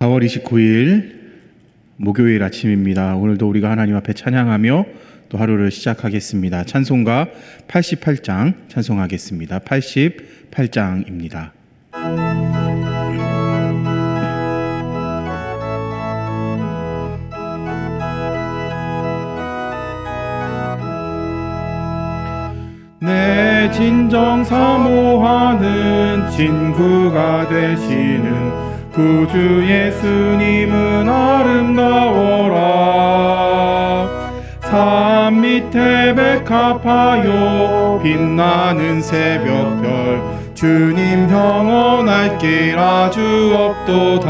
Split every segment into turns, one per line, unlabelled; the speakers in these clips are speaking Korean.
4월 29일 목요일 아침입니다. 오늘도 우리가 하나님 앞에 찬양하며 또 하루를 시작하겠습니다. 찬송가 88장 찬송하겠습니다. 88장입니다. 내 진정 사모하는 친구가 되시는 구주 예수님은 아름다워라. 산 밑에 백합하여 빛나는 새벽별 주님 영원할 길 아주 없도다.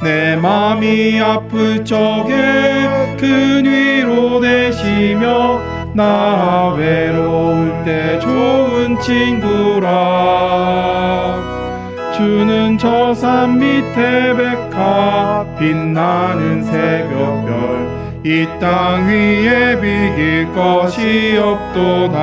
내 맘이 아플 적에 그 위로 되시며 나 외로울 때 좋은 친구라. 주는 저 산 밑에 백합 빛나는 새벽별 이 땅 위에 비길 것이 없도다.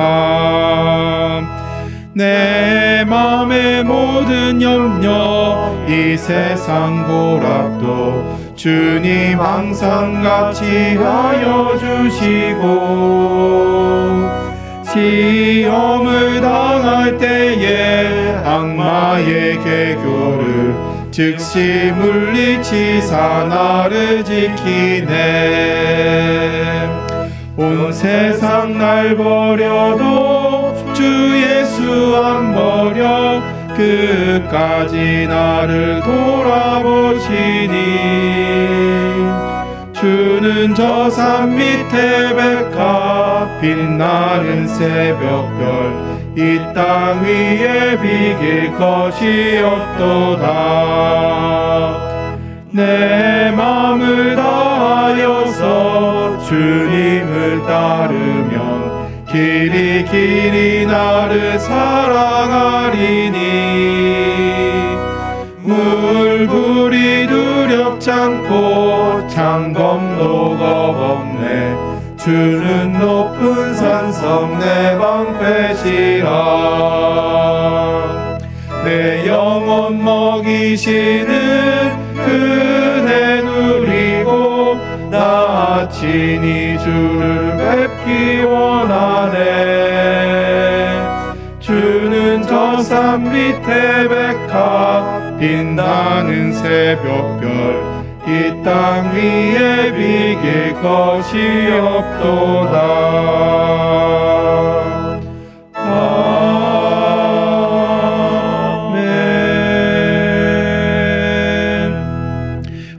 내 맘의 모든 염려 이 세상 고락도 주님 항상 같이 하여 주시고 시험을 당할 때에 악마의 계교를 즉시 물리치사 나를 지키네. 온 세상 날 버려도 주 예수 안 버려 끝까지 나를 돌아보시니. 주는 저 산 밑에 백합 빛나는 새벽별 이 땅 위에 비길 것이 없도다. 내 맘을 다하여서 주님을 따르면 길이 나를 사랑하리니. 물불이 두렵지 않고 창검도 겁없네. 주는 높은 산성 내 방패시라. 내 영혼 먹이시는 그네 누리고 나 친히 주를 뵙기 원하네. 주는 저 산 밑에 백합 빛나는 새벽별 이 땅 위에 비길 것이 없도다.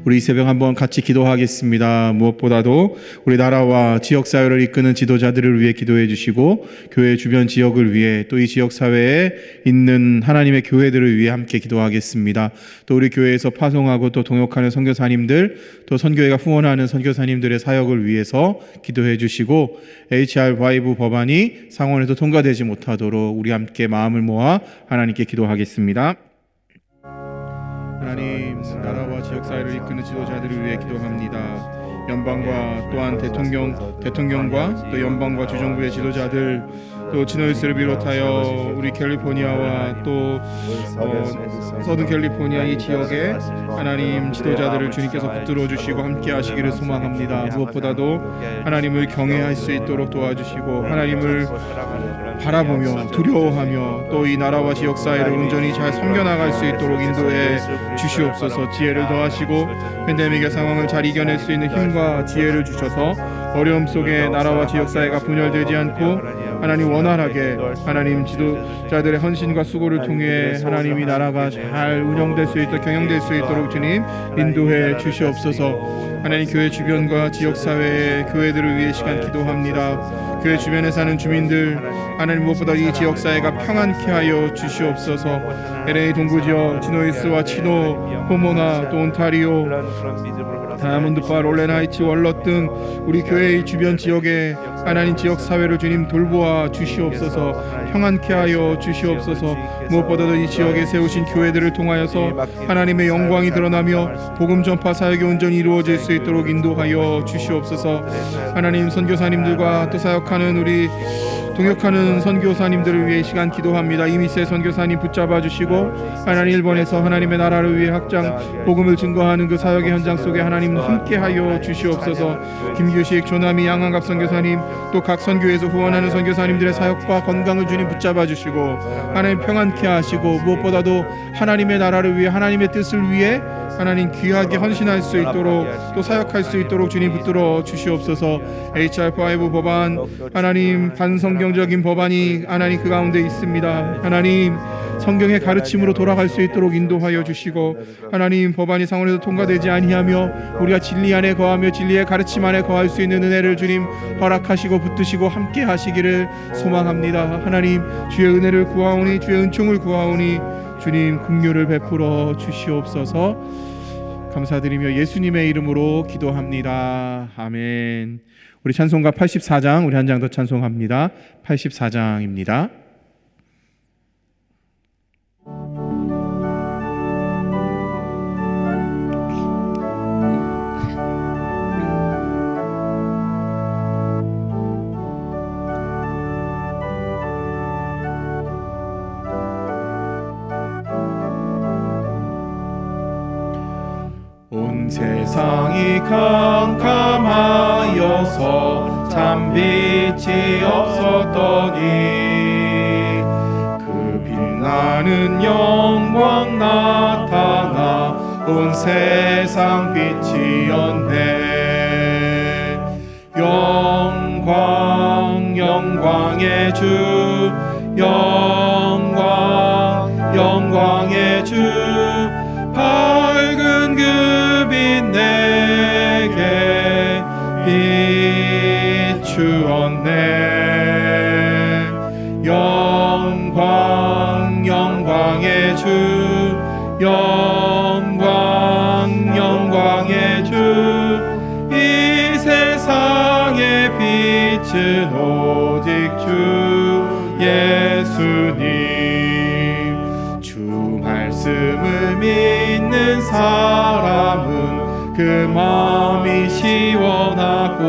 우리 이 새벽 한번 같이 기도하겠습니다. 무엇보다도 우리 나라와 지역사회를 이끄는 지도자들을 위해 기도해 주시고 교회 주변 지역을 위해 또 이 지역사회에 있는 하나님의 교회들을 위해 함께 기도하겠습니다. 또 우리 교회에서 파송하고 또 동역하는 선교사님들 또 선교회가 후원하는 선교사님들의 사역을 위해서 기도해 주시고 HR5 법안이 상원에서 통과되지 못하도록 우리 함께 마음을 모아 하나님께 기도하겠습니다. 하나님, 나라와 지역사회를 이끄는 지도자들을 위해 기도합니다. 연방과 또한 대통령과 또 연방과 주정부의 지도자들 또 지노이스를 비롯하여 우리 캘리포니아와 또 서든 캘리포니아 이 지역에 하나님 지도자들을 주님께서 붙들어 주시고 함께 하시기를 소망합니다. 무엇보다도 하나님을 경외할 수 있도록 도와주시고 하나님을 바라보며 두려워하며 또 이 나라와 지역사회를 온전히 잘 섬겨나갈 수 있도록 인도해 주시옵소서. 지혜를 더하시고 팬데믹의 상황을 잘 이겨낼 수 있는 힘과 지혜를 주셔서 어려움 속에 나라와 지역사회가 분열되지 않고 하나님 원활하게 하나님 지도자들의 헌신과 수고를 통해 하나님이 나라가 잘 운영될 수 있도록 경영될 수 있도록 주님 인도해 주시옵소서. 하나님 교회 주변과 지역사회의 교회들을 위해 시간 기도합니다. 교회 주변에 사는 주민들 하나님 무엇보다 이 지역사회가 평안케 하여 주시옵소서. LA 동부지역 지노이스와 치노, 포모나 또 온타리오, 다이아몬드바, 롤렌하이츠, 월럿 등 우리 교회의 주변 지역에 하나님 지역사회를 주님 돌보아 주시옵소서. 평안케 하여 주시옵소서. 무엇보다도 이 지역에 세우신 교회들을 통하여서 하나님의 영광이 드러나며 복음 전파 사역이 온전히 이루어질 수 있도록 인도하여 주시옵소서. 하나님 선교사님들과 또 사역하는 우리 동역하는 선교사님들을 위해 이 시간 기도합니다. 이미세 선교사님 붙잡아 주시고 하나님 일본에서 하나님의 나라를 위해 확장 복음을 증거하는 그 사역의 현장 속에 하나님 함께하여 주시옵소서. 김규식 조남이 양한갑 선교사님 또 각 선교에서 후원하는 선교사님들의 사역과 건강을 주님 붙잡아 주시고 하나님 평안케 하시고 무엇보다도 하나님의 나라를 위해 하나님의 뜻을 위해 하나님 귀하게 헌신할 수 있도록 또 사역할 수 있도록 주님 붙들어 주시옵소서. HR5 법안 하나님 반성경적인 법안이 하나님 그 가운데 있습니다. 하나님 성경의 가르침으로 돌아갈 수 있도록 인도하여 주시고 하나님 법안이 상원에서 통과되지 아니하며 우리가 진리 안에 거하며 진리의 가르침 안에 거할 수 있는 은혜를 주님 허락하시고 붙드시고 함께 하시기를 소망합니다. 하나님 주의 은혜를 구하오니 주의 은총을 구하오니 주님 긍휼을 베풀어 주시옵소서. 감사드리며 예수님의 이름으로 기도합니다. 아멘. 우리 찬송가 84장 우리 한 장 더 찬송합니다. 84장입니다. 온 세상이 캄캄하여서 참 빛이 없었더니 그 빛나는 영광 나타나 온 세상 빛이었네. 영광 영광의 주 영광 영광의 주 밝은 그 빛 내게 비추었네. 영광 영광의 주 영광 영광의 주 이 세상의 빛은 오직 주 예수님. 주 말씀을 믿는 사람은 그 마음이 시원하고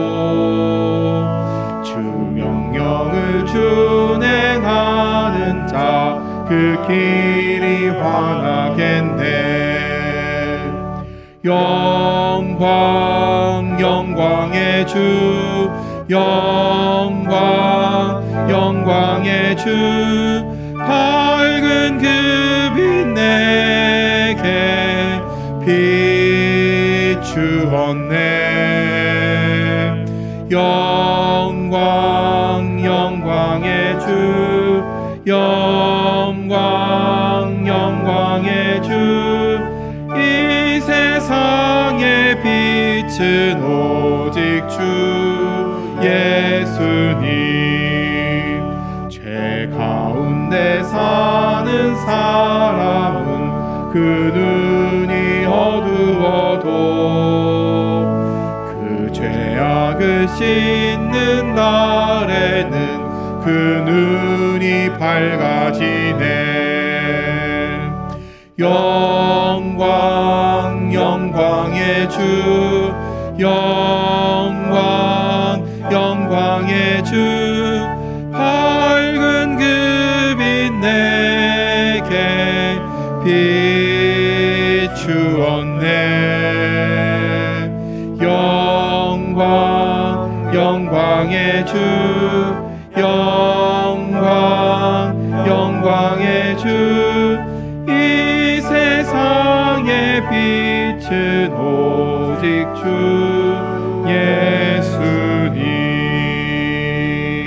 주 명령을 준행하는 자 그 길이 환하겠네. 영광 영광의 주 영광 영광의 주 밝은 그 빛 내게 비추었네. 영광 영광의 주 영광 영광의 주 이 세상의 빛은 오직 주 예수님. 죄 가운데 사는 사람은 그 눈이 어두워도 그 죄악을 씻는 날에는 그 눈이 밝아지네. 영광 영광의 주 영광 영광의 주 밝은 그 빛 내게 비추었네. 영광 영광의 주 영광 영광의 주 이 세상의 빛은 오직 주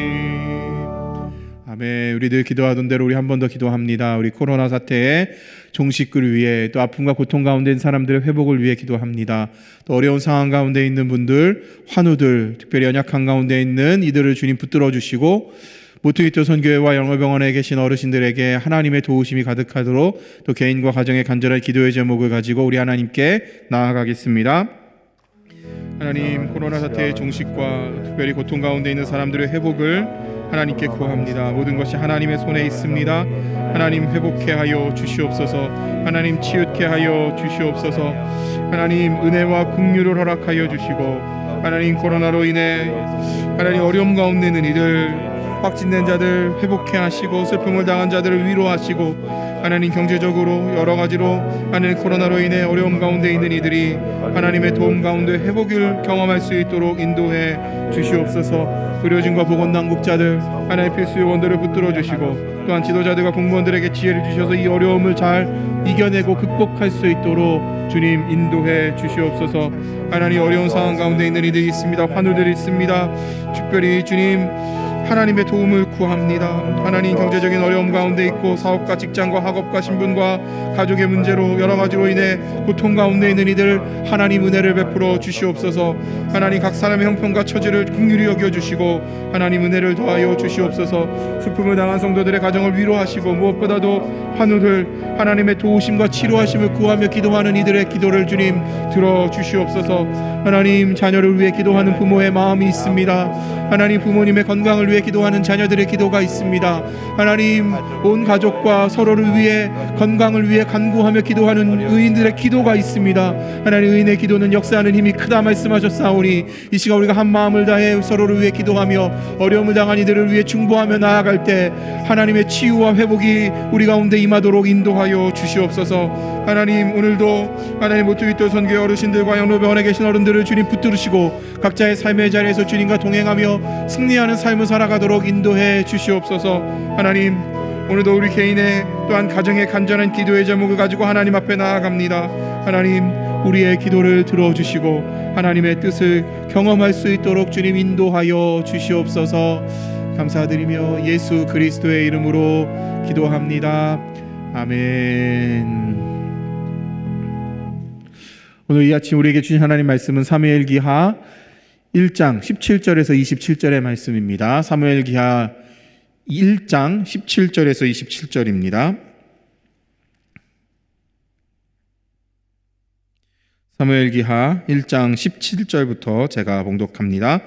예수님. 아멘. 우리들 기도하던 대로 우리 한 번 더 기도합니다. 우리 코로나 사태의 종식을 위해 또 아픔과 고통 가운데 있는 사람들의 회복을 위해 기도합니다. 또 어려운 상황 가운데 있는 분들, 환우들, 특별히 연약한 가운데 있는 이들을 주님 붙들어 주시고 모퉁이토 선교회와 영어병원에 계신 어르신들에게 하나님의 도우심이 가득하도록 또 개인과 가정의 간절한 기도의 제목을 가지고 우리 하나님께 나아가겠습니다. 하나님, 코로나 사태의 종식과 특별히 고통 가운데 있는 사람들의 회복을 하나님께 구합니다. 모든 것이 하나님의 손에 있습니다. 하나님 회복케 하여 주시옵소서. 하나님 치유케 하여 주시옵소서. 하나님 은혜와 긍휼을 허락하여 주시고 하나님 코로나로 인해 하나님 어려움 가운데 있는 이들 빡짓낸 자들 회복해 하시고 슬픔을 당한 자들을 위로하시고 하나님 경제적으로 여러 가지로 하나님 코로나로 인해 어려움 가운데 있는 이들이 하나님의 도움 가운데 회복을 경험할 수 있도록 인도해 주시옵소서. 의료진과 보건당국자들 하나님의 필수 요원들을 붙들어 주시고 또한 지도자들과 공무원들에게 지혜를 주셔서 이 어려움을 잘 이겨내고 극복할 수 있도록 주님 인도해 주시옵소서. 하나님 어려운 상황 가운데 있는 이들이 있습니다. 환우들이 있습니다. 특별히 주님 하나님의 도움을 구합니다. 하나님 경제적인 어려움 가운데 있고 사업과 직장과 학업과 신분과 가족의 문제로 여러 가지로 인해 고통 가운데 있는 이들 하나님 은혜를 베풀어 주시옵소서. 하나님 각 사람의 형편과 처지를 긍휼히 여겨주시고 하나님 은혜를 더하여 주시옵소서. 슬픔을 당한 성도들의 가정을 위로하시고 무엇보다도 환우들 하나님의 도우심과 치료하심을 구하며 기도하는 이들의 기도를 주님 들어주시옵소서. 하나님 자녀를 위해 기도하는 부모의 마음이 있습니다. 하나님 부모님의 건강을 위해 기도하는 자녀들의 기도가 있습니다. 하나님 온 가족과 서로를 위해 건강을 위해 간구하며 기도하는 의인들의 기도가 있습니다. 하나님 의인의 기도는 역사하는 힘이 크다 말씀하셨사오니 이 시간 우리가 한 마음을 다해 서로를 위해 기도하며 어려움을 당한 이들을 위해 중보하며 나아갈 때 하나님의 치유와 회복이 우리 가운데 임하도록 인도하여 주시옵소서. 하나님 오늘도 하나님 모투기도 선교회 어르신들과 영로병원에 계신 어른들을 주님 붙들으시고 각자의 삶의 자리에서 주님과 동행하며 승리하는 삶을 살아가도록 인도해 주시옵소서. 하나님 오늘도 우리 개인의 또한 가정의 간절한 기도의 제목을 가지고 하나님 앞에 나아갑니다. 하나님 우리의 기도를 들어주시고 하나님의 뜻을 경험할 수 있도록 주님 인도하여 주시옵소서. 감사드리며 예수 그리스도의 이름으로 기도합니다. 아멘. 오늘 이 아침 우리에게 주신 하나님 말씀은 사무엘기하 1장 17절에서 27절의 말씀입니다. 사무엘기하 1장 17절에서 27절입니다. 사무엘기하 1장 17절부터 제가 봉독합니다.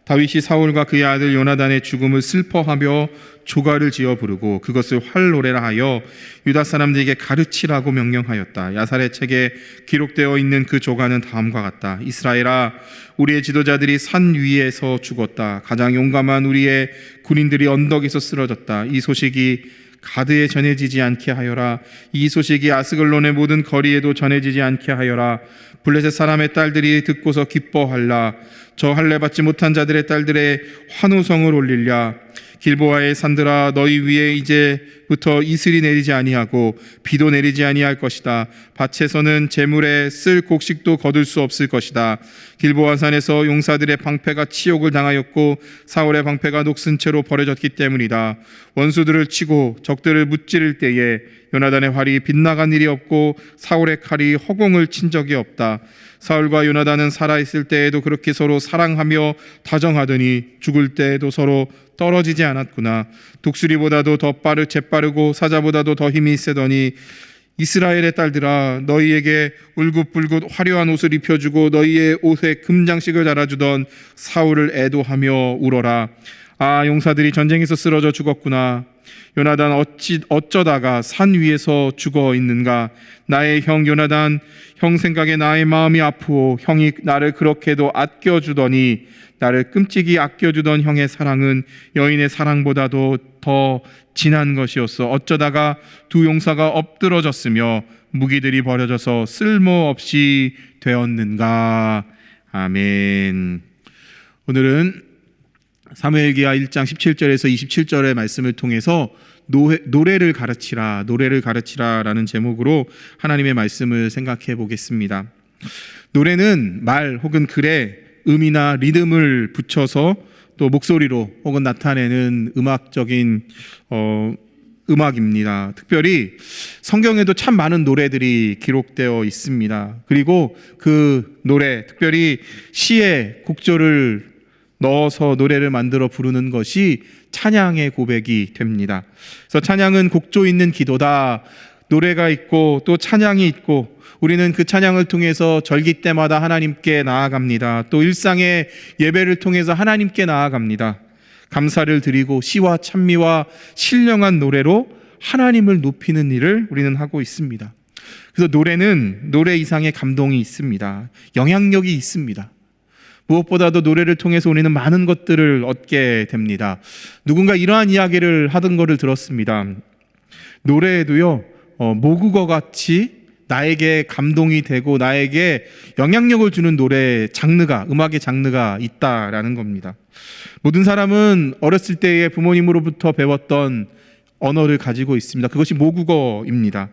다윗이 사울과 그의 아들 요나단의 죽음을 슬퍼하며 조가를 지어 부르고 그것을 활노래라 하여 유다 사람들에게 가르치라고 명령하였다. 야살의 책에 기록되어 있는 그 조가는 다음과 같다. 이스라엘아, 우리의 지도자들이 산 위에서 죽었다. 가장 용감한 우리의 군인들이 언덕에서 쓰러졌다. 이 소식이 가드에 전해지지 않게 하여라. 이 소식이 아스글론의 모든 거리에도 전해지지 않게 하여라. 블레셋 사람의 딸들이 듣고서 기뻐할라. 저 할례 받지 못한 자들의 딸들의 환호성을 올리랴. 길보아의 산들아, 너희 위에 이제부터 이슬이 내리지 아니하고 비도 내리지 아니할 것이다. 밭에서는 재물에 쓸 곡식도 거둘 수 없을 것이다. 길보아 산에서 용사들의 방패가 치욕을 당하였고 사울의 방패가 녹슨 채로 버려졌기 때문이다. 원수들을 치고 적들을 무찌를 때에 요나단의 활이 빗나간 일이 없고 사울의 칼이 허공을 친 적이 없다. 사울과 요나단은 살아있을 때에도 그렇게 서로 사랑하며 다정하더니 죽을 때에도 서로 떨어지지 않았구나. 독수리보다도 더 재빠르고 사자보다도 더 힘이 세더니 이스라엘의 딸들아, 너희에게 울긋불긋 화려한 옷을 입혀주고 너희의 옷에 금장식을 달아주던 사울을 애도하며 울어라. 아, 용사들이 전쟁에서 쓰러져 죽었구나. 요나단 어쩌다가 산 위에서 죽어 있는가. 나의 형 요나단, 형 생각에 나의 마음이 아프오. 형이 나를 그렇게도 아껴주더니 나를 끔찍이 아껴주던 형의 사랑은 여인의 사랑보다도 더 진한 것이었어. 어쩌다가 두 용사가 엎드러졌으며 무기들이 버려져서 쓸모없이 되었는가. 아멘. 오늘은 사무엘기하 1장 17절에서 27절의 말씀을 통해서 노래를 가르치라 라는 제목으로 하나님의 말씀을 생각해 보겠습니다. 노래는 말 혹은 글에 음이나 리듬을 붙여서 또 목소리로 혹은 나타내는 음악적인 음악입니다. 특별히 성경에도 참 많은 노래들이 기록되어 있습니다. 그리고 그 노래, 특별히 시에 곡조를 넣어서 노래를 만들어 부르는 것이 찬양의 고백이 됩니다. 그래서 찬양은 곡조 있는 기도다. 노래가 있고 또 찬양이 있고 우리는 그 찬양을 통해서 절기 때마다 하나님께 나아갑니다. 또 일상의 예배를 통해서 하나님께 나아갑니다. 감사를 드리고 시와 찬미와 신령한 노래로 하나님을 높이는 일을 우리는 하고 있습니다. 그래서 노래는 노래 이상의 감동이 있습니다. 영향력이 있습니다. 무엇보다도 노래를 통해서 우리는 많은 것들을 얻게 됩니다. 누군가 이러한 이야기를 하던 것을 들었습니다. 노래에도요, 모국어 같이 나에게 감동이 되고 나에게 영향력을 주는 노래 장르가, 음악의 장르가 있다라는 겁니다. 모든 사람은 어렸을 때에 부모님으로부터 배웠던 언어를 가지고 있습니다. 그것이 모국어입니다.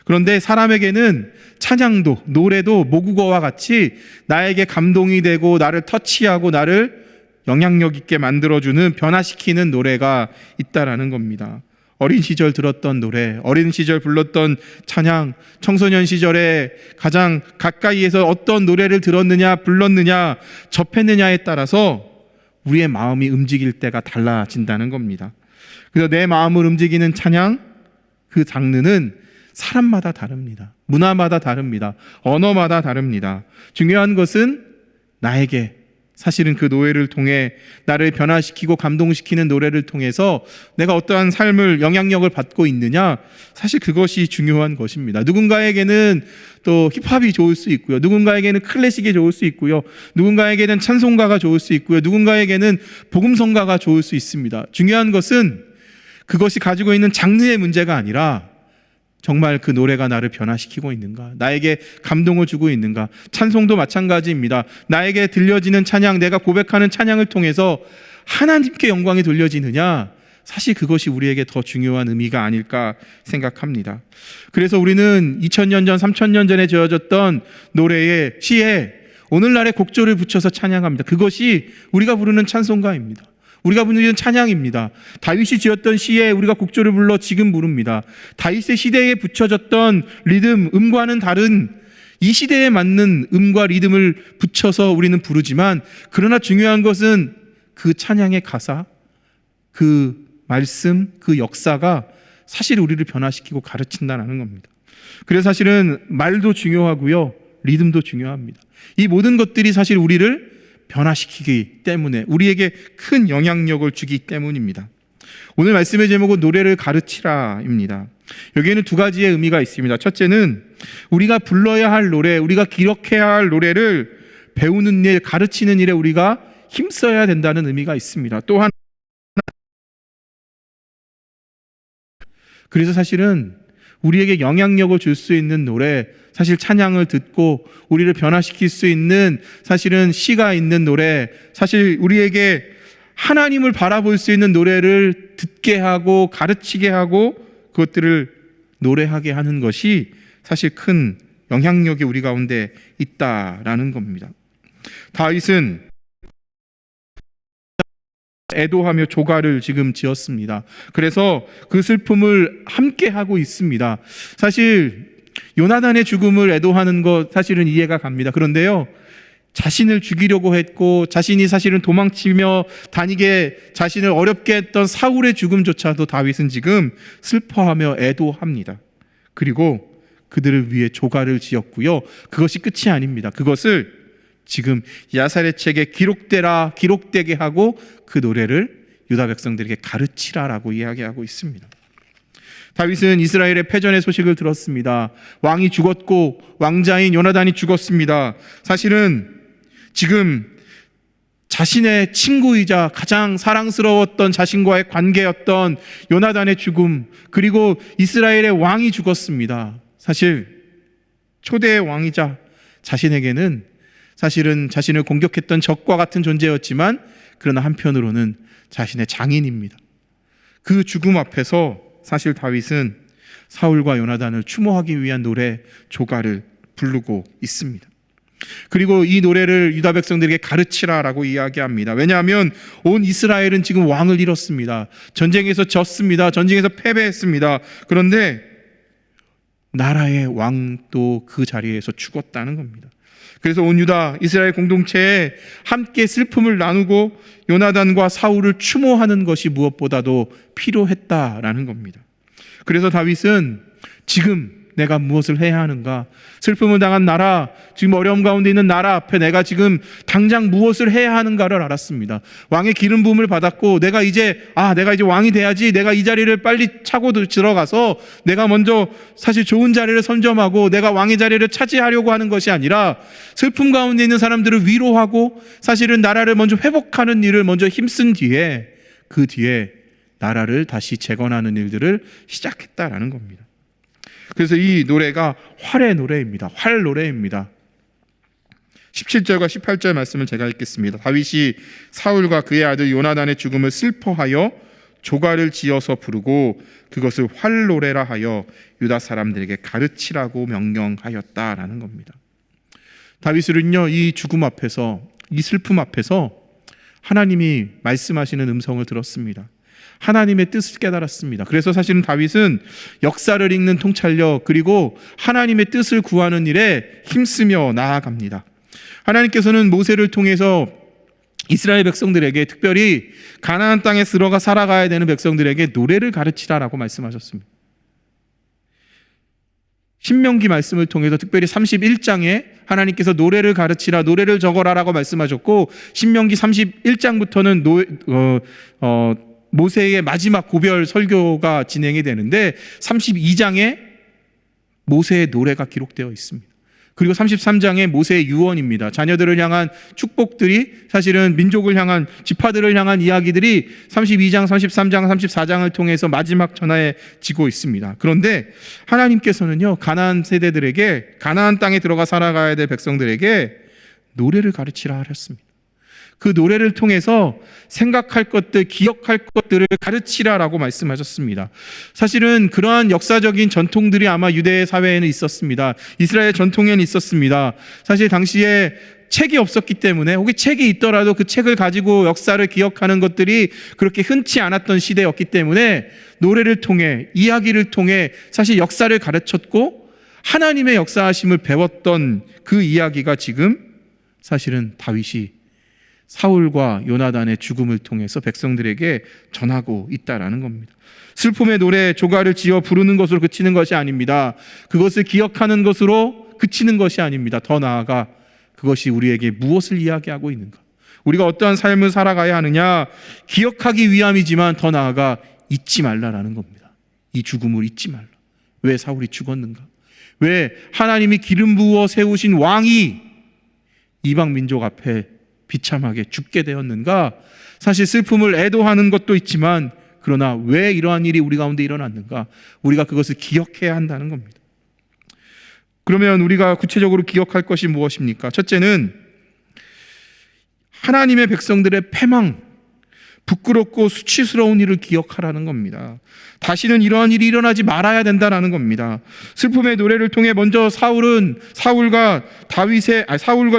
그런데 사람에게는 찬양도, 노래도 모국어와 같이 나에게 감동이 되고 나를 터치하고 나를 영향력 있게 만들어주는, 변화시키는 노래가 있다라는 겁니다. 어린 시절 들었던 노래, 어린 시절 불렀던 찬양, 청소년 시절에 가장 가까이에서 어떤 노래를 들었느냐, 불렀느냐, 접했느냐에 따라서 우리의 마음이 움직일 때가 달라진다는 겁니다. 그래서 내 마음을 움직이는 찬양, 그 장르는 사람마다 다릅니다. 문화마다 다릅니다. 언어마다 다릅니다. 중요한 것은 나에게 사실은 그 노래를 통해 나를 변화시키고 감동시키는 노래를 통해서 내가 어떠한 삶을, 영향력을 받고 있느냐, 사실 그것이 중요한 것입니다. 누군가에게는 또 힙합이 좋을 수 있고요, 누군가에게는 클래식이 좋을 수 있고요, 누군가에게는 찬송가가 좋을 수 있고요, 누군가에게는 복음성가가 좋을 수 있습니다. 중요한 것은 그것이 가지고 있는 장르의 문제가 아니라 정말 그 노래가 나를 변화시키고 있는가, 나에게 감동을 주고 있는가. 찬송도 마찬가지입니다. 나에게 들려지는 찬양, 내가 고백하는 찬양을 통해서 하나님께 영광이 돌려지느냐, 사실 그것이 우리에게 더 중요한 의미가 아닐까 생각합니다. 그래서 우리는 2000년 전, 3000년 전에 지어졌던 노래에, 시에 오늘날의 곡조를 붙여서 찬양합니다. 그것이 우리가 부르는 찬송가입니다. 우리가 부르는 찬양입니다. 다윗이 지었던 시에 우리가 곡조를 불러 지금 부릅니다. 다윗의 시대에 붙여졌던 리듬, 음과는 다른 이 시대에 맞는 음과 리듬을 붙여서 우리는 부르지만, 그러나 중요한 것은 그 찬양의 가사, 그 말씀, 그 역사가 사실 우리를 변화시키고 가르친다는 겁니다. 그래서 사실은 말도 중요하고요, 리듬도 중요합니다. 이 모든 것들이 사실 우리를 변화시키기 때문에, 우리에게 큰 영향력을 주기 때문입니다. 오늘 말씀의 제목은 노래를 가르치라입니다. 여기에는 두 가지의 의미가 있습니다. 첫째는 우리가 불러야 할 노래, 우리가 기록해야 할 노래를 배우는 일, 가르치는 일에 우리가 힘써야 된다는 의미가 있습니다. 또한 그래서 사실은 우리에게 영향력을 줄 수 있는 노래, 사실 찬양을 듣고 우리를 변화시킬 수 있는 사실은 시가 있는 노래, 사실 우리에게 하나님을 바라볼 수 있는 노래를 듣게 하고 가르치게 하고 그것들을 노래하게 하는 것이 사실 큰 영향력이 우리 가운데 있다라는 겁니다. 다윗은 애도하며 조가를 지금 지었습니다. 그래서 그 슬픔을 함께 하고 있습니다. 사실 요나단의 죽음을 애도하는 것 사실은 이해가 갑니다. 그런데요, 자신을 죽이려고 했고 자신이 사실은 도망치며 다니게 자신을 어렵게 했던 사울의 죽음조차도 다윗은 지금 슬퍼하며 애도합니다. 그리고 그들을 위해 조가를 지었고요, 그것이 끝이 아닙니다. 그것을 지금 야살의 책에 기록되게 하고 그 노래를 유다 백성들에게 가르치라라고 이야기하고 있습니다. 다윗은 이스라엘의 패전의 소식을 들었습니다. 왕이 죽었고 왕자인 요나단이 죽었습니다. 사실은 지금 자신의 친구이자 가장 사랑스러웠던 자신과의 관계였던 요나단의 죽음, 그리고 이스라엘의 왕이 죽었습니다. 사실 초대의 왕이자 자신에게는 사실은 자신을 공격했던 적과 같은 존재였지만, 그러나 한편으로는 자신의 장인입니다. 그 죽음 앞에서 사실 다윗은 사울과 요나단을 추모하기 위한 노래 조가를 부르고 있습니다. 그리고 이 노래를 유다 백성들에게 가르치라라고 이야기합니다. 왜냐하면 온 이스라엘은 지금 왕을 잃었습니다. 전쟁에서 졌습니다. 전쟁에서 패배했습니다. 그런데 나라의 왕도 그 자리에서 죽었다는 겁니다. 그래서 온 유다 이스라엘 공동체에 함께 슬픔을 나누고 요나단과 사울을 추모하는 것이 무엇보다도 필요했다라는 겁니다. 그래서 다윗은 지금 내가 무엇을 해야 하는가? 슬픔을 당한 나라, 지금 어려움 가운데 있는 나라 앞에 내가 지금 당장 무엇을 해야 하는가를 알았습니다. 왕의 기름 부음을 받았고 내가 이제 왕이 돼야지, 내가 이 자리를 빨리 차고 들어가서 내가 먼저 사실 좋은 자리를 선점하고 내가 왕의 자리를 차지하려고 하는 것이 아니라 슬픔 가운데 있는 사람들을 위로하고 사실은 나라를 먼저 회복하는 일을 먼저 힘쓴 뒤에 그 뒤에 나라를 다시 재건하는 일들을 시작했다라는 겁니다. 그래서 이 노래가 활의 노래입니다. 활 노래입니다. 17절과 18절 말씀을 제가 읽겠습니다. 다윗이 사울과 그의 아들 요나단의 죽음을 슬퍼하여 조가를 지어서 부르고 그것을 활 노래라 하여 유다 사람들에게 가르치라고 명령하였다라는 겁니다. 다윗은요, 이 죽음 앞에서, 이 슬픔 앞에서 하나님이 말씀하시는 음성을 들었습니다. 하나님의 뜻을 깨달았습니다. 그래서 사실은 다윗은 역사를 읽는 통찰력, 그리고 하나님의 뜻을 구하는 일에 힘쓰며 나아갑니다. 하나님께서는 모세를 통해서 이스라엘 백성들에게, 특별히 가나안 땅에 들어가 살아가야 되는 백성들에게 노래를 가르치라라고 말씀하셨습니다. 신명기 말씀을 통해서 특별히 31장에 하나님께서 노래를 가르치라, 노래를 적어라라고 말씀하셨고, 신명기 31장부터는 모세의 마지막 고별 설교가 진행이 되는데 32장에 모세의 노래가 기록되어 있습니다. 그리고 33장에 모세의 유언입니다. 자녀들을 향한 축복들이, 사실은 민족을 향한, 지파들을 향한 이야기들이 32장, 33장, 34장을 통해서 마지막 전해지고 있습니다. 그런데 하나님께서는요, 가나안 세대들에게, 가나안 땅에 들어가 살아가야 될 백성들에게 노래를 가르치라 하셨습니다. 그 노래를 통해서 생각할 것들, 기억할 것들을 가르치라라고 말씀하셨습니다. 사실은 그러한 역사적인 전통들이 아마 유대 사회에는 있었습니다. 이스라엘 전통에는 있었습니다. 사실 당시에 책이 없었기 때문에, 혹시 책이 있더라도 그 책을 가지고 역사를 기억하는 것들이 그렇게 흔치 않았던 시대였기 때문에 노래를 통해, 이야기를 통해 사실 역사를 가르쳤고 하나님의 역사하심을 배웠던 그 이야기가 지금 사실은 다윗이 사울과 요나단의 죽음을 통해서 백성들에게 전하고 있다라는 겁니다. 슬픔의 노래, 조가를 지어 부르는 것으로 그치는 것이 아닙니다. 그것을 기억하는 것으로 그치는 것이 아닙니다. 더 나아가 그것이 우리에게 무엇을 이야기하고 있는가, 우리가 어떠한 삶을 살아가야 하느냐, 기억하기 위함이지만 더 나아가 잊지 말라라는 겁니다. 이 죽음을 잊지 말라. 왜 사울이 죽었는가? 왜 하나님이 기름 부어 세우신 왕이 이방 민족 앞에 비참하게 죽게 되었는가? 사실 슬픔을 애도하는 것도 있지만, 그러나 왜 이러한 일이 우리 가운데 일어났는가? 우리가 그것을 기억해야 한다는 겁니다. 그러면 우리가 구체적으로 기억할 것이 무엇입니까? 첫째는 하나님의 백성들의 패망, 부끄럽고 수치스러운 일을 기억하라는 겁니다. 다시는 이러한 일이 일어나지 말아야 된다는 겁니다. 슬픔의 노래를 통해 먼저 사울과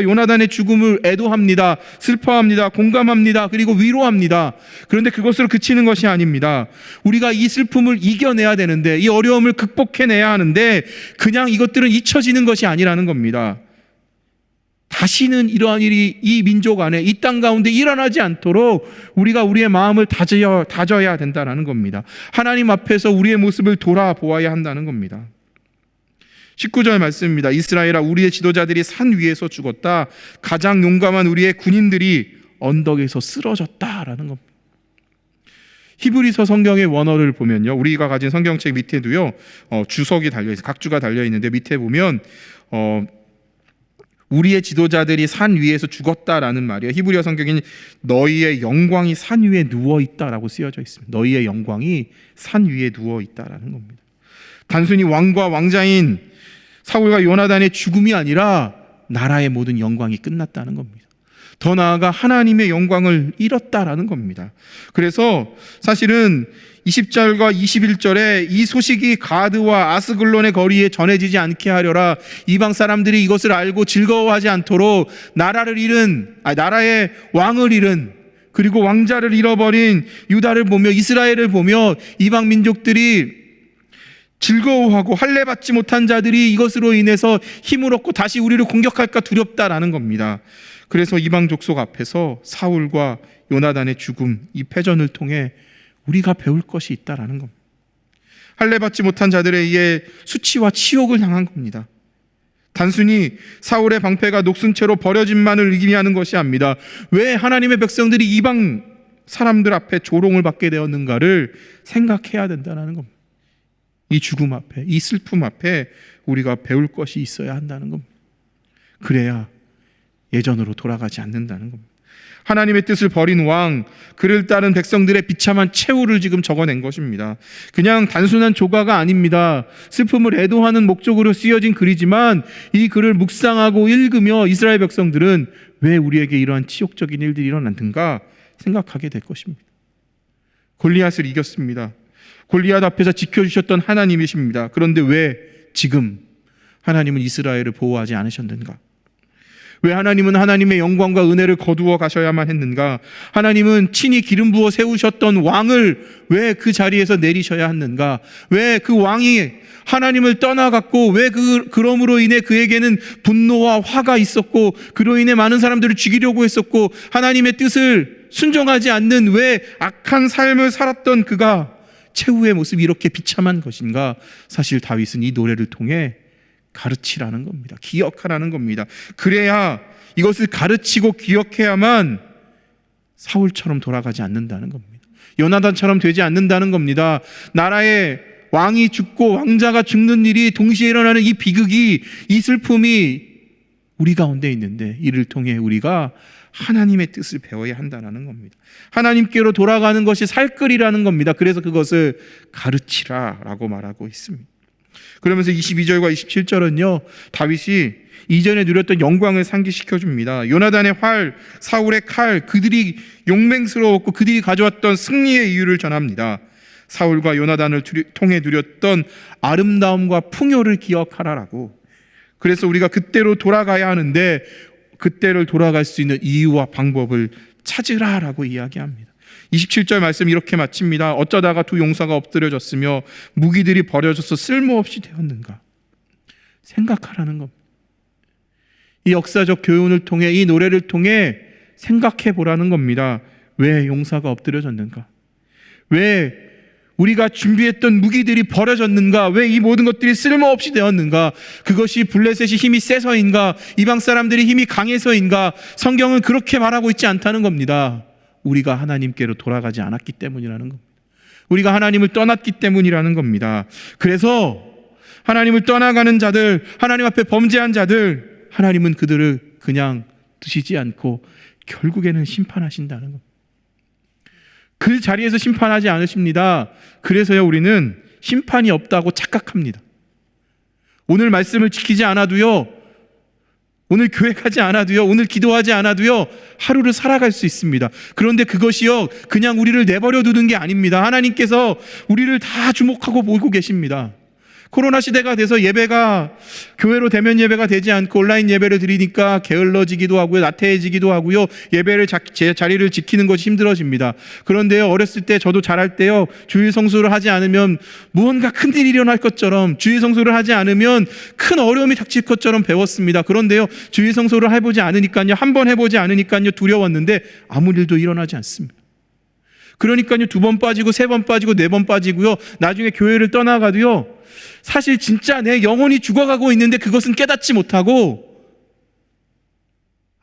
요나단의 죽음을 애도합니다. 슬퍼합니다. 공감합니다. 그리고 위로합니다. 그런데 그것으로 그치는 것이 아닙니다. 우리가 이 슬픔을 이겨내야 되는데, 이 어려움을 극복해내야 하는데, 그냥 이것들은 잊혀지는 것이 아니라는 겁니다. 다시는 이러한 일이 이 민족 안에, 이 땅 가운데 일어나지 않도록 우리가 우리의 마음을 다져야 된다는 겁니다. 하나님 앞에서 우리의 모습을 돌아보아야 한다는 겁니다. 19절 말씀입니다. 이스라엘아, 우리의 지도자들이 산 위에서 죽었다. 가장 용감한 우리의 군인들이 언덕에서 쓰러졌다라는 겁니다. 히브리서 성경의 원어를 보면요, 우리가 가진 성경책 밑에도요, 주석이 달려있어요. 각주가 달려있는데 밑에 보면 우리의 지도자들이 산 위에서 죽었다라는 말이에요. 히브리어 성경에는 너희의 영광이 산 위에 누워있다라고 쓰여져 있습니다. 너희의 영광이 산 위에 누워있다라는 겁니다. 단순히 왕과 왕자인 사울과 요나단의 죽음이 아니라 나라의 모든 영광이 끝났다는 겁니다. 더 나아가 하나님의 영광을 잃었다라는 겁니다. 그래서 사실은 20절과 21절에 이 소식이 가드와 아스글론의 거리에 전해지지 않게 하려라. 이방 사람들이 이것을 알고 즐거워하지 않도록 나라의 왕을 잃은, 그리고 왕자를 잃어버린 유다를 보며, 이스라엘을 보며 이방 민족들이 즐거워하고 할례받지 못한 자들이 이것으로 인해서 힘을 얻고 다시 우리를 공격할까 두렵다라는 겁니다. 그래서 이방 족속 앞에서 사울과 요나단의 죽음, 이 패전을 통해 우리가 배울 것이 있다라는 겁니다. 할례받지 못한 자들에 의해 수치와 치욕을 당한 겁니다. 단순히 사울의 방패가 녹슨 채로 버려짐만을 의미하는 것이 아닙니다. 왜 하나님의 백성들이 이방 사람들 앞에 조롱을 받게 되었는가를 생각해야 된다는 겁니다. 이 죽음 앞에, 이 슬픔 앞에 우리가 배울 것이 있어야 한다는 겁니다. 그래야 예전으로 돌아가지 않는다는 겁니다. 하나님의 뜻을 버린 왕, 그를 따른 백성들의 비참한 최후를 지금 적어낸 것입니다. 그냥 단순한 조가가 아닙니다. 슬픔을 애도하는 목적으로 쓰여진 글이지만 이 글을 묵상하고 읽으며 이스라엘 백성들은 왜 우리에게 이러한 치욕적인 일들이 일어났는가 생각하게 될 것입니다. 골리앗을 이겼습니다. 골리앗 앞에서 지켜주셨던 하나님이십니다. 그런데 왜 지금 하나님은 이스라엘을 보호하지 않으셨는가? 왜 하나님은 하나님의 영광과 은혜를 거두어 가셔야만 했는가? 하나님은 친히 기름 부어 세우셨던 왕을 왜 그 자리에서 내리셔야 했는가? 왜 그 왕이 하나님을 떠나갔고 왜 그럼으로 인해 그에게는 분노와 화가 있었고 그로 인해 많은 사람들을 죽이려고 했었고 하나님의 뜻을 순종하지 않는 왜 악한 삶을 살았던 그가 최후의 모습이 이렇게 비참한 것인가? 사실 다윗은 이 노래를 통해 가르치라는 겁니다. 기억하라는 겁니다. 그래야 이것을 가르치고 기억해야만 사울처럼 돌아가지 않는다는 겁니다. 요나단처럼 되지 않는다는 겁니다. 나라의 왕이 죽고 왕자가 죽는 일이 동시에 일어나는 이 비극이, 이 슬픔이 우리 가운데 있는데 이를 통해 우리가 하나님의 뜻을 배워야 한다는 겁니다. 하나님께로 돌아가는 것이 살끌이라는 겁니다. 그래서 그것을 가르치라라고 말하고 있습니다. 그러면서 22절과 27절은요, 다윗이 이전에 누렸던 영광을 상기시켜 줍니다. 요나단의 활, 사울의 칼, 그들이 용맹스러웠고 그들이 가져왔던 승리의 이유를 전합니다. 사울과 요나단을 통해 누렸던 아름다움과 풍요를 기억하라라고. 그래서 우리가 그때로 돌아가야 하는데 그때를 돌아갈 수 있는 이유와 방법을 찾으라라고 이야기합니다. 27절 말씀 이렇게 마칩니다. 어쩌다가 두 용사가 엎드려졌으며 무기들이 버려져서 쓸모없이 되었는가? 생각하라는 겁니다. 이 역사적 교훈을 통해, 이 노래를 통해 생각해 보라는 겁니다. 왜 용사가 엎드려졌는가? 왜 우리가 준비했던 무기들이 버려졌는가? 왜 이 모든 것들이 쓸모없이 되었는가? 그것이 블레셋이 힘이 세서인가? 이방 사람들이 힘이 강해서인가? 성경은 그렇게 말하고 있지 않다는 겁니다. 우리가 하나님께로 돌아가지 않았기 때문이라는 겁니다. 우리가 하나님을 떠났기 때문이라는 겁니다. 그래서 하나님을 떠나가는 자들, 하나님 앞에 범죄한 자들, 하나님은 그들을 그냥 두시지 않고 결국에는 심판하신다는 겁니다. 그 자리에서 심판하지 않으십니다. 그래서요, 우리는 심판이 없다고 착각합니다. 오늘 말씀을 지키지 않아도요, 오늘 교회 가지 않아도요, 오늘 기도하지 않아도요, 하루를 살아갈 수 있습니다. 그런데 그것이요, 그냥 우리를 내버려 두는 게 아닙니다. 하나님께서 우리를 다 주목하고 보고 계십니다. 코로나 시대가 돼서 예배가 교회로 대면 예배가 되지 않고 온라인 예배를 드리니까 게을러지기도 하고요, 나태해지기도 하고요, 예배를 제 자리를 지키는 것이 힘들어집니다. 그런데요, 어렸을 때 저도 잘할 때요, 주일 성수를 하지 않으면 무언가 큰 일이 일어날 것처럼, 주일 성수를 하지 않으면 큰 어려움이 닥칠 것처럼 배웠습니다. 그런데요, 주일 성수를 해보지 않으니까요, 한번 해보지 않으니까요, 두려웠는데 아무 일도 일어나지 않습니다. 그러니까요, 2번 빠지고 3번 빠지고 4번 빠지고요, 나중에 교회를 떠나가도요, 사실 진짜 내 영혼이 죽어가고 있는데 그것은 깨닫지 못하고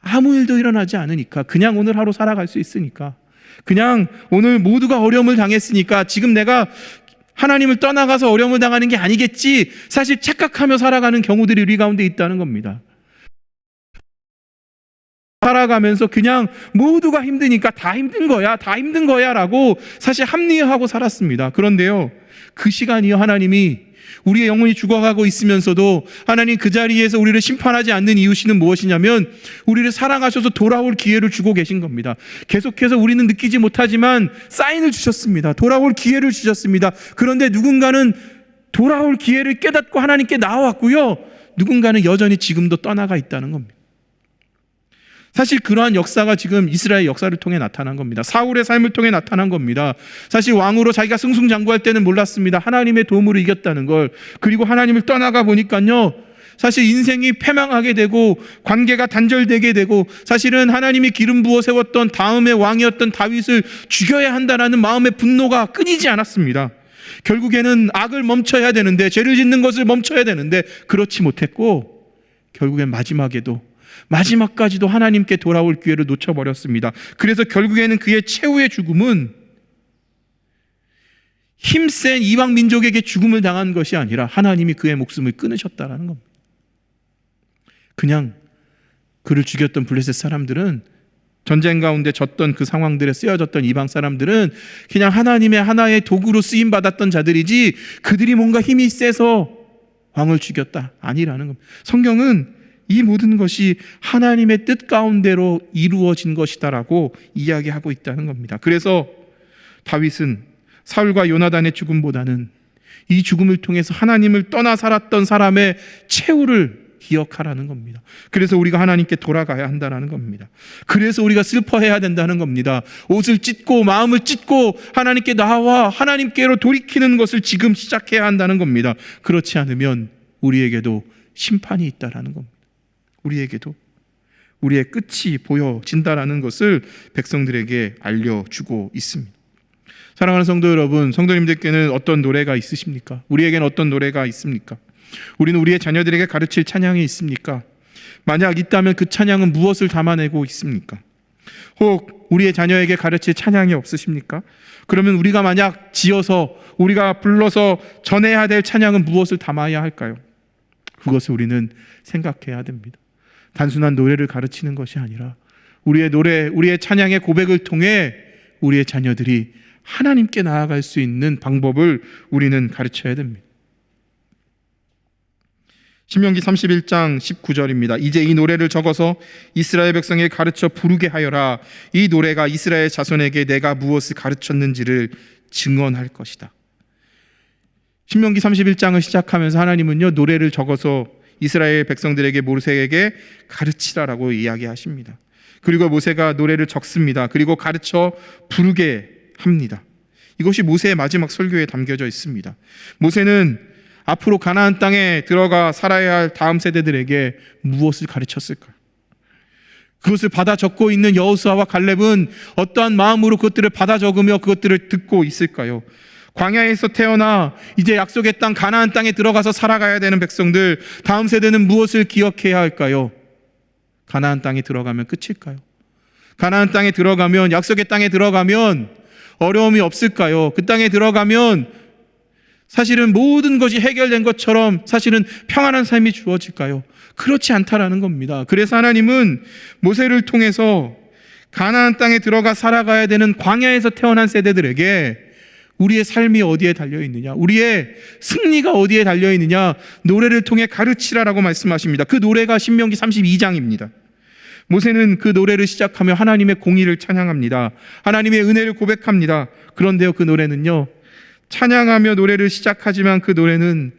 아무 일도 일어나지 않으니까, 그냥 오늘 하루 살아갈 수 있으니까, 그냥 오늘 모두가 어려움을 당했으니까 지금 내가 하나님을 떠나가서 어려움을 당하는 게 아니겠지, 사실 착각하며 살아가는 경우들이 우리 가운데 있다는 겁니다. 살아가면서 그냥 모두가 힘드니까 다 힘든 거야 라고 사실 합리화하고 살았습니다. 그런데요, 그 시간이요, 하나님이 우리의 영혼이 죽어가고 있으면서도 하나님 그 자리에서 우리를 심판하지 않는 이유시는 무엇이냐면 우리를 사랑하셔서 돌아올 기회를 주고 계신 겁니다. 계속해서 우리는 느끼지 못하지만 사인을 주셨습니다. 돌아올 기회를 주셨습니다. 그런데 누군가는 돌아올 기회를 깨닫고 하나님께 나와왔고요, 누군가는 여전히 지금도 떠나가 있다는 겁니다. 사실 그러한 역사가 지금 이스라엘 역사를 통해 나타난 겁니다. 사울의 삶을 통해 나타난 겁니다. 사실 왕으로 자기가 승승장구할 때는 몰랐습니다. 하나님의 도움으로 이겼다는 걸. 그리고 하나님을 떠나가 보니까요, 사실 인생이 패망하게 되고 관계가 단절되게 되고, 사실은 하나님이 기름 부어 세웠던 다음의 왕이었던 다윗을 죽여야 한다는 마음의 분노가 끊이지 않았습니다. 결국에는 악을 멈춰야 되는데, 죄를 짓는 것을 멈춰야 되는데 그렇지 못했고, 결국엔 마지막까지도 하나님께 돌아올 기회를 놓쳐버렸습니다. 그래서 결국에는 그의 최후의 죽음은 힘센 이방 민족에게 죽음을 당한 것이 아니라 하나님이 그의 목숨을 끊으셨다는 겁니다. 그냥 그를 죽였던 블레셋 사람들은, 전쟁 가운데 졌던 그 상황들에 쓰여졌던 이방 사람들은 그냥 하나님의 하나의 도구로 쓰임받았던 자들이지, 그들이 뭔가 힘이 세서 왕을 죽였다 아니라는 겁니다. 성경은 이 모든 것이 하나님의 뜻 가운데로 이루어진 것이다라고 이야기하고 있다는 겁니다. 그래서 다윗은 사울과 요나단의 죽음보다는 이 죽음을 통해서 하나님을 떠나 살았던 사람의 최후를 기억하라는 겁니다. 그래서 우리가 하나님께 돌아가야 한다는 겁니다. 그래서 우리가 슬퍼해야 된다는 겁니다. 옷을 찢고 마음을 찢고 하나님께 나와 하나님께로 돌이키는 것을 지금 시작해야 한다는 겁니다. 그렇지 않으면 우리에게도 심판이 있다라는 겁니다. 우리에게도 우리의 끝이 보여진다라는 것을 백성들에게 알려주고 있습니다. 사랑하는 성도 여러분, 성도님들께는 어떤 노래가 있으십니까? 우리에게는 어떤 노래가 있습니까? 우리는 우리의 자녀들에게 가르칠 찬양이 있습니까? 만약 있다면 그 찬양은 무엇을 담아내고 있습니까? 혹 우리의 자녀에게 가르칠 찬양이 없으십니까? 그러면 우리가 만약 지어서, 우리가 불러서 전해야 될 찬양은 무엇을 담아야 할까요? 그것을 우리는 생각해야 됩니다. 단순한 노래를 가르치는 것이 아니라 우리의 노래, 우리의 찬양의 고백을 통해 우리의 자녀들이 하나님께 나아갈 수 있는 방법을 우리는 가르쳐야 됩니다. 신명기 31장 19절입니다. 이제 이 노래를 적어서 이스라엘 백성에게 가르쳐 부르게 하여라. 이 노래가 이스라엘 자손에게 내가 무엇을 가르쳤는지를 증언할 것이다. 신명기 31장을 시작하면서 하나님은요, 노래를 적어서 이스라엘 백성들에게, 모세에게 가르치라라고 이야기하십니다. 그리고 모세가 노래를 적습니다. 그리고 가르쳐 부르게 합니다. 이것이 모세의 마지막 설교에 담겨져 있습니다. 모세는 앞으로 가나안 땅에 들어가 살아야 할 다음 세대들에게 무엇을 가르쳤을까요? 그것을 받아 적고 있는 여호수아와 갈렙은 어떠한 마음으로 그것들을 받아 적으며 그것들을 듣고 있을까요? 광야에서 태어나 이제 약속의 땅 가나안 땅에 들어가서 살아가야 되는 백성들, 다음 세대는 무엇을 기억해야 할까요? 가나안 땅에 들어가면 끝일까요? 가나안 땅에 들어가면, 약속의 땅에 들어가면 어려움이 없을까요? 그 땅에 들어가면 사실은 모든 것이 해결된 것처럼 사실은 평안한 삶이 주어질까요? 그렇지 않다라는 겁니다. 그래서 하나님은 모세를 통해서 가나안 땅에 들어가 살아가야 되는 광야에서 태어난 세대들에게 우리의 삶이 어디에 달려있느냐, 우리의 승리가 어디에 달려있느냐 노래를 통해 가르치라라고 말씀하십니다. 그 노래가 신명기 32장입니다. 모세는 그 노래를 시작하며 하나님의 공의를 찬양합니다. 하나님의 은혜를 고백합니다. 그런데요, 그 노래는요, 찬양하며 노래를 시작하지만 그 노래는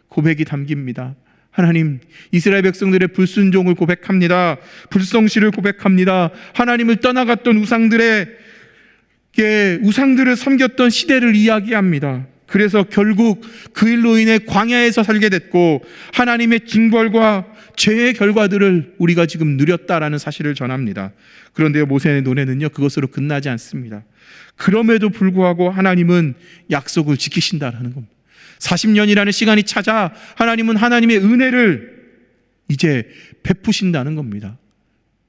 고백이 담깁니다. 하나님, 이스라엘 백성들의 불순종을 고백합니다. 불성실을 고백합니다. 하나님을 떠나갔던 우상들을 섬겼던 시대를 이야기합니다. 그래서 결국 그 일로 인해 광야에서 살게 됐고 하나님의 징벌과 죄의 결과들을 우리가 지금 누렸다라는 사실을 전합니다. 그런데요, 모세의 노래는요, 그것으로 끝나지 않습니다. 그럼에도 불구하고 하나님은 약속을 지키신다라는 겁니다. 40년이라는 시간이 찾아 하나님은 하나님의 은혜를 이제 베푸신다는 겁니다.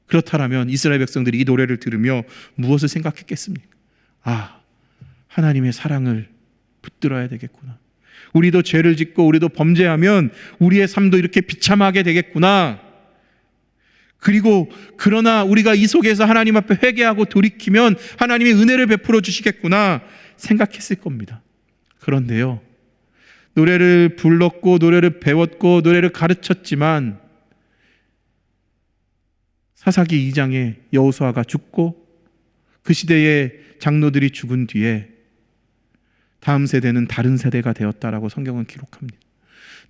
그렇다면 이스라엘 백성들이 이 노래를 들으며 무엇을 생각했겠습니까? 아, 하나님의 사랑을 붙들어야 되겠구나. 우리도 죄를 짓고 우리도 범죄하면 우리의 삶도 이렇게 비참하게 되겠구나. 그리고 그러나 우리가 이 속에서 하나님 앞에 회개하고 돌이키면 하나님이 은혜를 베풀어 주시겠구나 생각했을 겁니다. 그런데요, 노래를 불렀고 노래를 배웠고 노래를 가르쳤지만 사사기 2장에 여호수아가 죽고 그 시대의 장로들이 죽은 뒤에 다음 세대는 다른 세대가 되었다라고 성경은 기록합니다.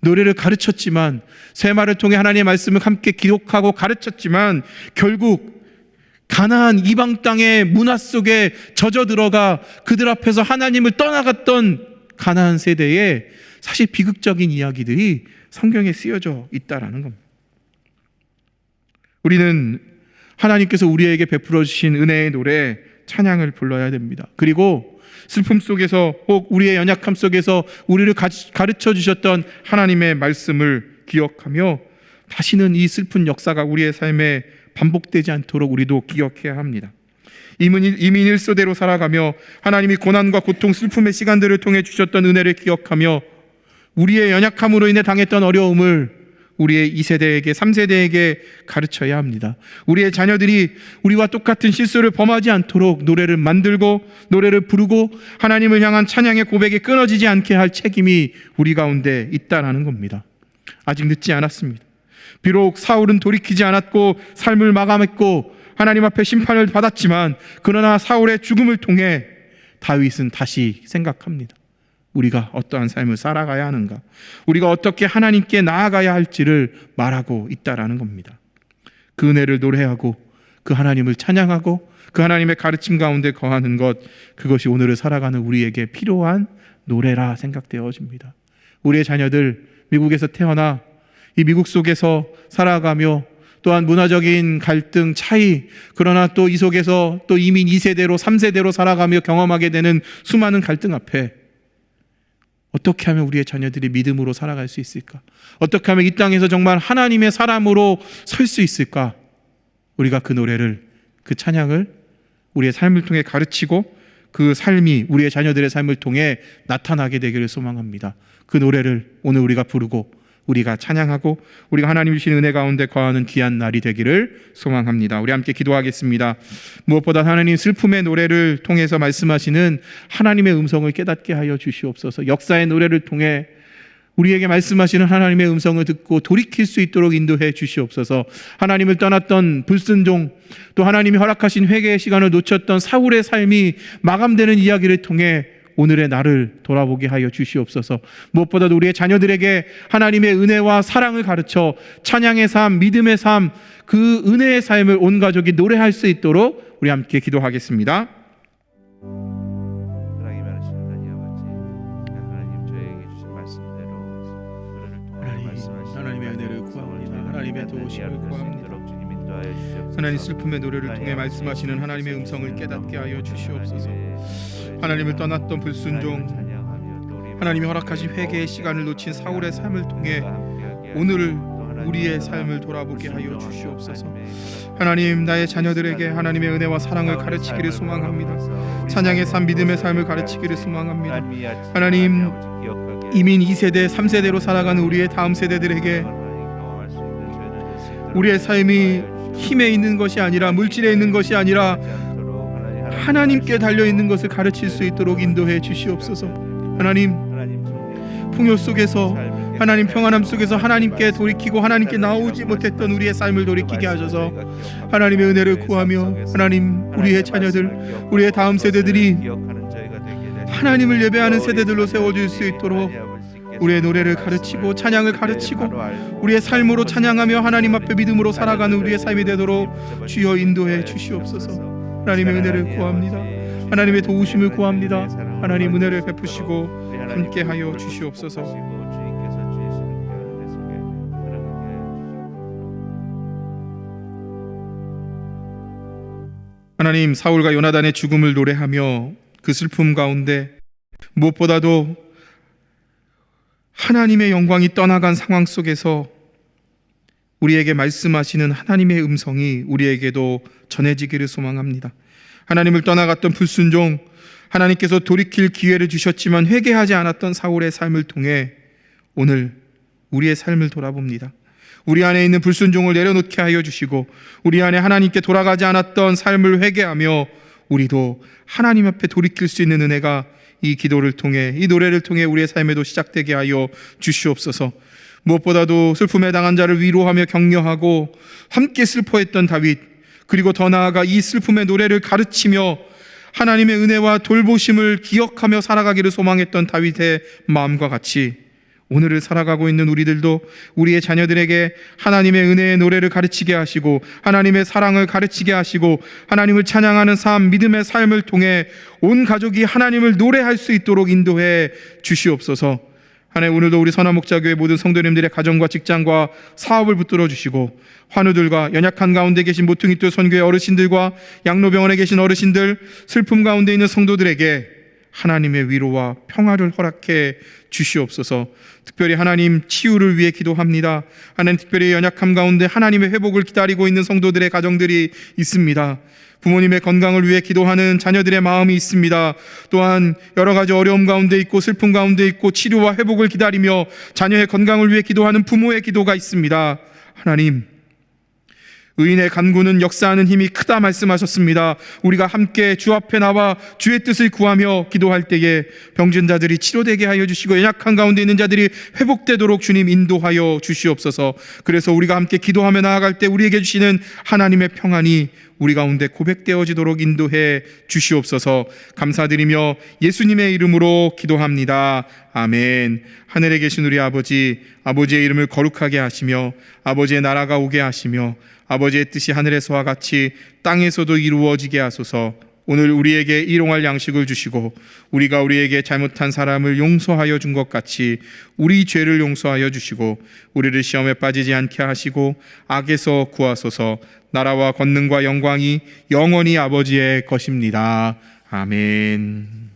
노래를 가르쳤지만, 세마를 통해 하나님의 말씀을 함께 기록하고 가르쳤지만 결국 가나안 이방 땅의 문화 속에 젖어 들어가 그들 앞에서 하나님을 떠나갔던 가나안 세대에 사실 비극적인 이야기들이 성경에 쓰여져 있다라는 겁니다. 우리는 하나님께서 우리에게 베풀어 주신 은혜의 노래 찬양을 불러야 됩니다. 그리고 슬픔 속에서 혹 우리의 연약함 속에서 우리를 가르쳐 주셨던 하나님의 말씀을 기억하며 다시는 이 슬픈 역사가 우리의 삶에 반복되지 않도록 우리도 기억해야 합니다. 이민 일소대로 살아가며 하나님이 고난과 고통, 슬픔의 시간들을 통해 주셨던 은혜를 기억하며 우리의 연약함으로 인해 당했던 어려움을 우리의 2세대에게 3세대에게 가르쳐야 합니다. 우리의 자녀들이 우리와 똑같은 실수를 범하지 않도록 노래를 만들고 노래를 부르고 하나님을 향한 찬양의 고백이 끊어지지 않게 할 책임이 우리 가운데 있다라는 겁니다. 아직 늦지 않았습니다. 비록 사울은 돌이키지 않았고 삶을 마감했고 하나님 앞에 심판을 받았지만 그러나 사울의 죽음을 통해 다윗은 다시 생각합니다. 우리가 어떠한 삶을 살아가야 하는가, 우리가 어떻게 하나님께 나아가야 할지를 말하고 있다라는 겁니다. 그 은혜를 노래하고 그 하나님을 찬양하고 그 하나님의 가르침 가운데 거하는 것, 그것이 오늘을 살아가는 우리에게 필요한 노래라 생각되어집니다. 우리의 자녀들 미국에서 태어나 이 미국 속에서 살아가며 또한 문화적인 갈등, 차이, 그러나 또 이 속에서 또 이민 2세대로 3세대로 살아가며 경험하게 되는 수많은 갈등 앞에 어떻게 하면 우리의 자녀들이 믿음으로 살아갈 수 있을까? 어떻게 하면 이 땅에서 정말 하나님의 사람으로 설 수 있을까? 우리가 그 노래를, 그 찬양을 우리의 삶을 통해 가르치고 그 삶이 우리의 자녀들의 삶을 통해 나타나게 되기를 소망합니다. 그 노래를 오늘 우리가 부르고 우리가 찬양하고 우리가 하나님 주신 은혜 가운데 거하는 귀한 날이 되기를 소망합니다. 우리 함께 기도하겠습니다. 무엇보다 하나님 슬픔의 노래를 통해서 말씀하시는 하나님의 음성을 깨닫게 하여 주시옵소서. 역사의 노래를 통해 우리에게 말씀하시는 하나님의 음성을 듣고 돌이킬 수 있도록 인도해 주시옵소서. 하나님을 떠났던 불순종, 또 하나님이 허락하신 회개의 시간을 놓쳤던 사울의 삶이 마감되는 이야기를 통해 오늘의 나를 돌아보게 하여 주시옵소서. 무엇보다도 우리의 자녀들에게 하나님의 은혜와 사랑을 가르쳐 찬양의 삶, 믿음의 삶, 그 은혜의 삶을 온 가족이 노래할 수 있도록 우리 함께 기도하겠습니다.
사랑이 많으신 하나님 아버지, 하나님 저에게 주신 말씀대로 그를 통해 말씀하신
하나님의 은혜를 구합니다. 하나님의 도우심을 구합니다.
주님 인도하여 주시옵소서.
하나님 슬픔의 노래를 통해 말씀하시는 하나님의 음성을 깨닫게 하여 주시옵소서. 하나님을 떠났던 불순종, 하나님이 허락하신 회개의 시간을 놓친 사울의 삶을 통해 오늘 우리의 삶을 돌아보게 하여 주시옵소서. 하나님, 나의 자녀들에게 하나님의 은혜와 사랑을 가르치기를 소망합니다. 찬양의 삶, 믿음의 삶을 가르치기를 소망합니다. 하나님, 이민 2세대, 3세대로 살아가는 우리의 다음 세대들에게 우리의 삶이 힘에 있는 것이 아니라, 물질에 있는 것이 아니라 하나님께 달려있는 것을 가르칠 수 있도록 인도해 주시옵소서. 하나님, 풍요 속에서, 하나님 평안함 속에서 하나님께 돌이키고 하나님께 나오지 못했던 우리의 삶을 돌이키게 하셔서 하나님의 은혜를 구하며 하나님, 우리의 자녀들, 우리의 다음 세대들이 하나님을 예배하는 세대들로 세워줄 수 있도록 우리의 노래를 가르치고 찬양을 가르치고 우리의 삶으로 찬양하며 하나님 앞에 믿음으로 살아가는 우리의 삶이 되도록 주여 인도해 주시옵소서. 하나님의 은혜를 구합니다. 하나님의 도우심을 구합니다. 하나님 은혜를 베푸시고 함께하여 주시옵소서. 하나님, 사울과 요나단의 죽음을 노래하며 그 슬픔 가운데 무엇보다도 하나님의 영광이 떠나간 상황 속에서 우리에게 말씀하시는 하나님의 음성이 우리에게도 전해지기를 소망합니다. 하나님을 떠나갔던 불순종, 하나님께서 돌이킬 기회를 주셨지만 회개하지 않았던 사울의 삶을 통해 오늘 우리의 삶을 돌아봅니다. 우리 안에 있는 불순종을 내려놓게 하여 주시고 우리 안에 하나님께 돌아가지 않았던 삶을 회개하며 우리도 하나님 앞에 돌이킬 수 있는 은혜가 이 기도를 통해, 이 노래를 통해 우리의 삶에도 시작되게 하여 주시옵소서. 무엇보다도 슬픔에 당한 자를 위로하며 격려하고 함께 슬퍼했던 다윗, 그리고 더 나아가 이 슬픔의 노래를 가르치며 하나님의 은혜와 돌보심을 기억하며 살아가기를 소망했던 다윗의 마음과 같이 오늘을 살아가고 있는 우리들도 우리의 자녀들에게 하나님의 은혜의 노래를 가르치게 하시고 하나님의 사랑을 가르치게 하시고 하나님을 찬양하는 삶, 믿음의 삶을 통해 온 가족이 하나님을 노래할 수 있도록 인도해 주시옵소서. 하나님, 오늘도 우리 선화목자교회 모든 성도님들의 가정과 직장과 사업을 붙들어 주시고 환우들과 연약한 가운데 계신 모퉁이돌 선교회 어르신들과 양로병원에 계신 어르신들, 슬픔 가운데 있는 성도들에게 하나님의 위로와 평화를 허락해 주시옵소서. 특별히 하나님 치유를 위해 기도합니다. 하나님 특별히 연약함 가운데 하나님의 회복을 기다리고 있는 성도들의 가정들이 있습니다. 부모님의 건강을 위해 기도하는 자녀들의 마음이 있습니다. 또한 여러 가지 어려움 가운데 있고 슬픔 가운데 있고 치료와 회복을 기다리며 자녀의 건강을 위해 기도하는 부모의 기도가 있습니다. 하나님, 의인의 간구는 역사하는 힘이 크다 말씀하셨습니다. 우리가 함께 주 앞에 나와 주의 뜻을 구하며 기도할 때에 병든 자들이 치료되게 하여 주시고 연약한 가운데 있는 자들이 회복되도록 주님 인도하여 주시옵소서. 그래서 우리가 함께 기도하며 나아갈 때 우리에게 주시는 하나님의 평안이 우리 가운데 고백되어지도록 인도해 주시옵소서. 감사드리며 예수님의 이름으로 기도합니다. 아멘. 하늘에 계신 우리 아버지, 아버지의 이름을 거룩하게 하시며 아버지의 나라가 오게 하시며 아버지의 뜻이 하늘에서와 같이 땅에서도 이루어지게 하소서. 오늘 우리에게 일용할 양식을 주시고 우리가 우리에게 잘못한 사람을 용서하여 준 것 같이 우리 죄를 용서하여 주시고 우리를 시험에 빠지지 않게 하시고 악에서 구하소서. 나라와 권능과 영광이 영원히 아버지의 것입니다. 아멘.